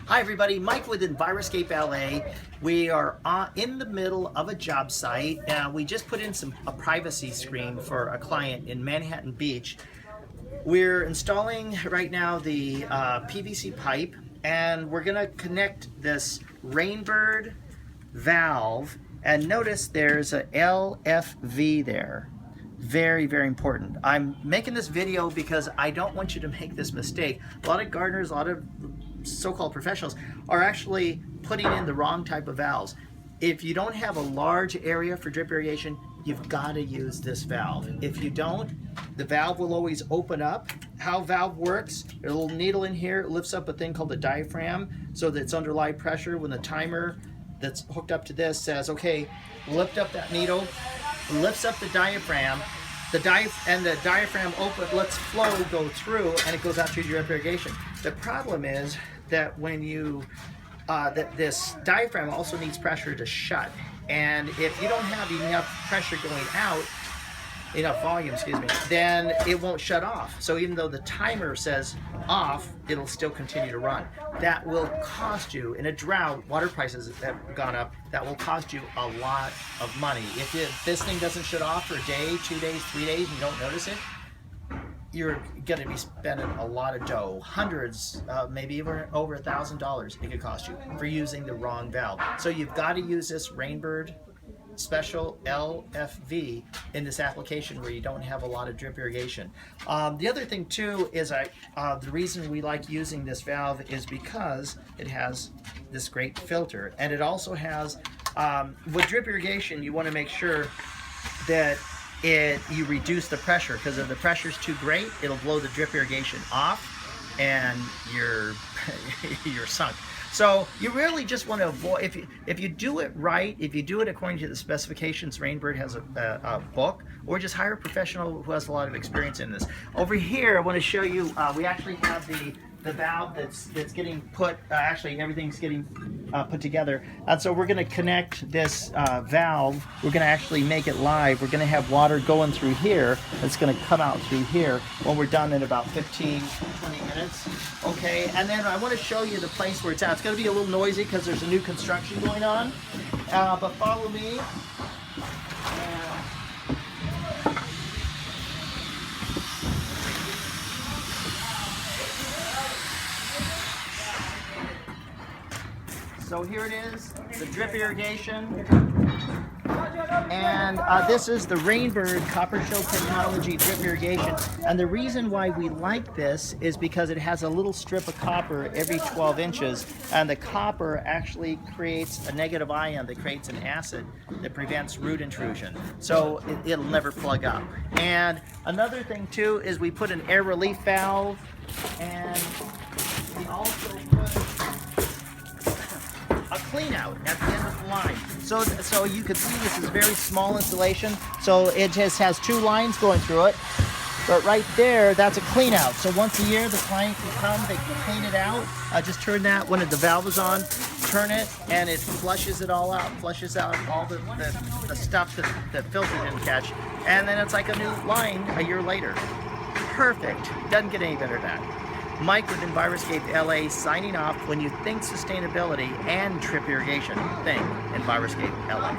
Hi everybody, Mike with Enviroscape LA. We are in the middle of a job site. We just put in a privacy screen for a client in Manhattan Beach. We're installing right now the PVC pipe, and we're going to connect this Rainbird valve, and notice there's a LFV there. Very, very important. I'm making this video because I don't want you to make this mistake. A lot of gardeners, a lot of so-called professionals are actually putting in the wrong type of valves. If you don't have a large area for drip irrigation, you've got to use this valve. If you don't, the valve will always open up. How valve works, there's a little needle in here, it lifts up a thing called the diaphragm so that it's under live pressure. When the timer that's hooked up to this says, okay, lift up that needle, lifts up the diaphragm, the diaphragm lets flow go through, and it goes out to your drip irrigation. The problem is that when you this diaphragm also needs pressure to shut, and if you don't have enough pressure going out, enough volume, excuse me, then it won't shut off. So even though the timer says off, it'll still continue to run. That will cost you, in a drought, water prices have gone up, that will cost you a lot of money. If this thing doesn't shut off for a day, 2 days, 3 days, and you don't notice it, you're going to be spending a lot of dough, hundreds, maybe even over $1,000 it could cost you for using the wrong valve. So you've got to use this Rainbird Special LFV in this application where you don't have a lot of drip irrigation. The other thing too is the reason we like using this valve is because it has this great filter, and it also has, with drip irrigation, you want to make sure that you reduce the pressure, because if the pressure is too great, it'll blow the drip irrigation off and you're sunk. So you really just want to avoid, if you do it right, if you do it according to the specifications, Rainbird has a book, or just hire a professional who has a lot of experience in this. Over here, I want to show you, we actually have the valve that's getting put, actually everything's getting put together. And so we're going to connect this valve, we're going to actually make it live, we're going to have water going through here, it's going to come out through here when we're done in about 15-20 minutes. Okay, and then I want to show you the place where it's at. It's going to be a little noisy because there's a new construction going on, but follow me. So here it is, the drip irrigation, and this is the Rainbird Copper Shell Technology drip irrigation. And the reason why we like this is because it has a little strip of copper every 12 inches, and the copper actually creates a negative ion that creates an acid that prevents root intrusion. So it'll never plug up. And another thing too is we put an air relief valve, and we also put a clean out at the end of the line. So you can see this is very small insulation, so it just has 2 lines going through it, but right there, that's a clean out. So once a year the client can come, they can clean it out, just turn that when the valve is on, turn it, and it flushes it all out, flushes out all the stuff that filter didn't catch, and then it's like a new line a year later. Perfect. Doesn't get any better than that. Mike with Enviroscape LA signing off. When you think sustainability and drip irrigation, think Enviroscape LA.